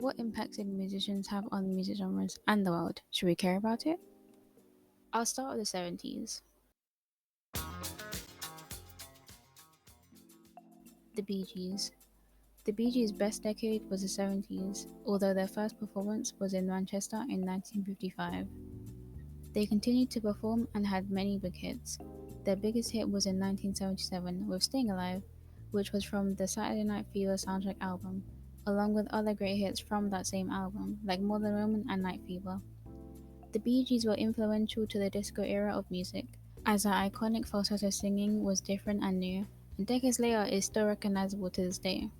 What impacts did musicians have on music genres and the world? Should we care about it? I'll start with the 70s. The Bee Gees. The Bee Gees' best decade was the 70s, although their first performance was in Manchester in 1955. They continued to perform and had many big hits. Their biggest hit was in 1977 with Staying Alive, which was from the Saturday Night Fever soundtrack album, along with other great hits from that same album, like More Than Woman and Night Fever. The Bee Gees were influential to the disco era of music, as their iconic falsetto singing was different and new, and decades later is still recognizable to this day.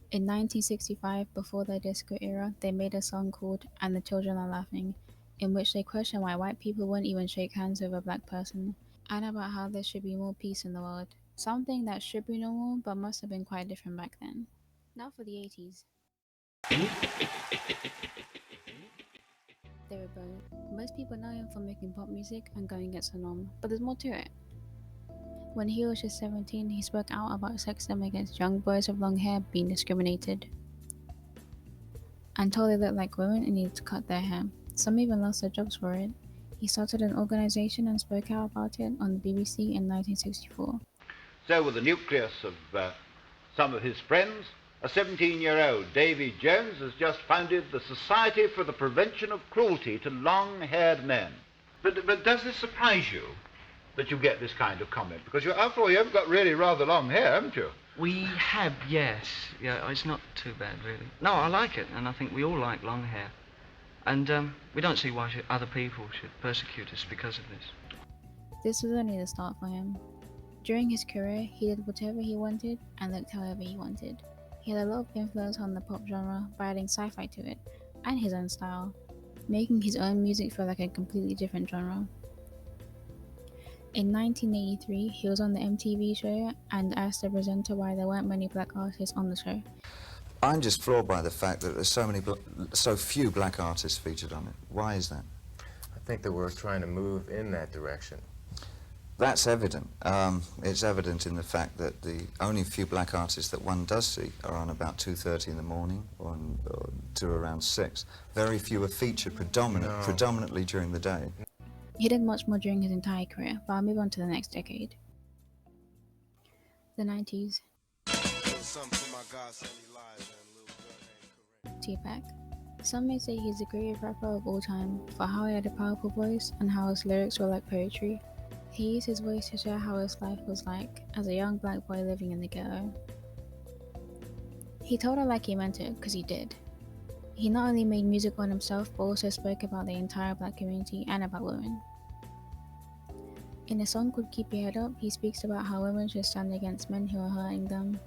In 1965, before the disco era, they made a song called And the Children Are Laughing, in which they question why white people wouldn't even shake hands with a black person, and about how there should be more peace in the world, something that should be normal but must have been quite different back then. Now for the 80s. David Bowie. Most people know him for making pop music and going against the norm, but there's more to it. When he was just 17, he spoke out about sexism against young boys with long hair being discriminated, and told they looked like women and needed to cut their hair. Some even lost their jobs for it. He started an organization and spoke out about it on the BBC in 1964. So, with the nucleus of some of his friends, a 17-year-old Davy Jones has just founded the Society for the Prevention of Cruelty to Long-Haired Men. But does this surprise you that you get this kind of comment? Because after all, you have got really rather long hair, haven't you? We have, yes. Yeah, it's not too bad, really. No, I like it, and I think we all like long hair. And we don't see why other people should persecute us because of this. This was only the start for him. During his career, he did whatever he wanted and looked however he wanted. He had a lot of influence on the pop genre by adding sci-fi to it, and his own style, making his own music feel like a completely different genre. In 1983, he was on the MTV show and asked the presenter why there weren't many black artists on the show. I'm just floored by the fact that there's so few black artists featured on it. Why is that? I think that we're trying to move in that direction. That's evident. It's evident in the fact that the only few black artists that one does see are on about 2:30 in the morning or to around 6. Very few are featured predominantly during the day. He did much more during his entire career, but I'll move on to the next decade. The 90s. Tupac. Some may say he's the greatest rapper of all time for how he had a powerful voice and how his lyrics were like poetry. He used his voice to share how his life was like as a young black boy living in the ghetto. He told it like he meant it, because he did. He not only made music on himself, but also spoke about the entire black community and about women. In a song called Keep Your Head Up, he speaks about how women should stand against men who are hurting them.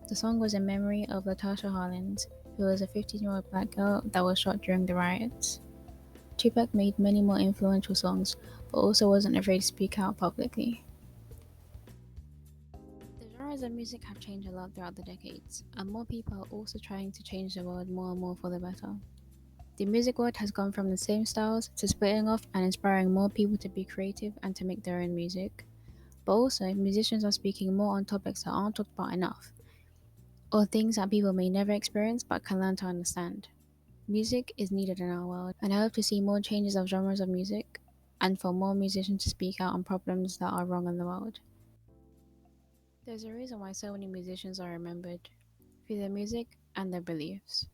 The song was in memory of Latasha Harlins, who was a 15-year-old black girl that was shot during the riots. Tupac made many more influential songs, but also wasn't afraid to speak out publicly. The genres of music have changed a lot throughout the decades, and more people are also trying to change the world more and more for the better. The music world has gone from the same styles to splitting off and inspiring more people to be creative and to make their own music. But also, musicians are speaking more on topics that aren't talked about enough, or things that people may never experience but can learn to understand. Music is needed in our world, and I hope to see more changes of genres of music, and for more musicians to speak out on problems that are wrong in the world. There's a reason why so many musicians are remembered, through their music and their beliefs.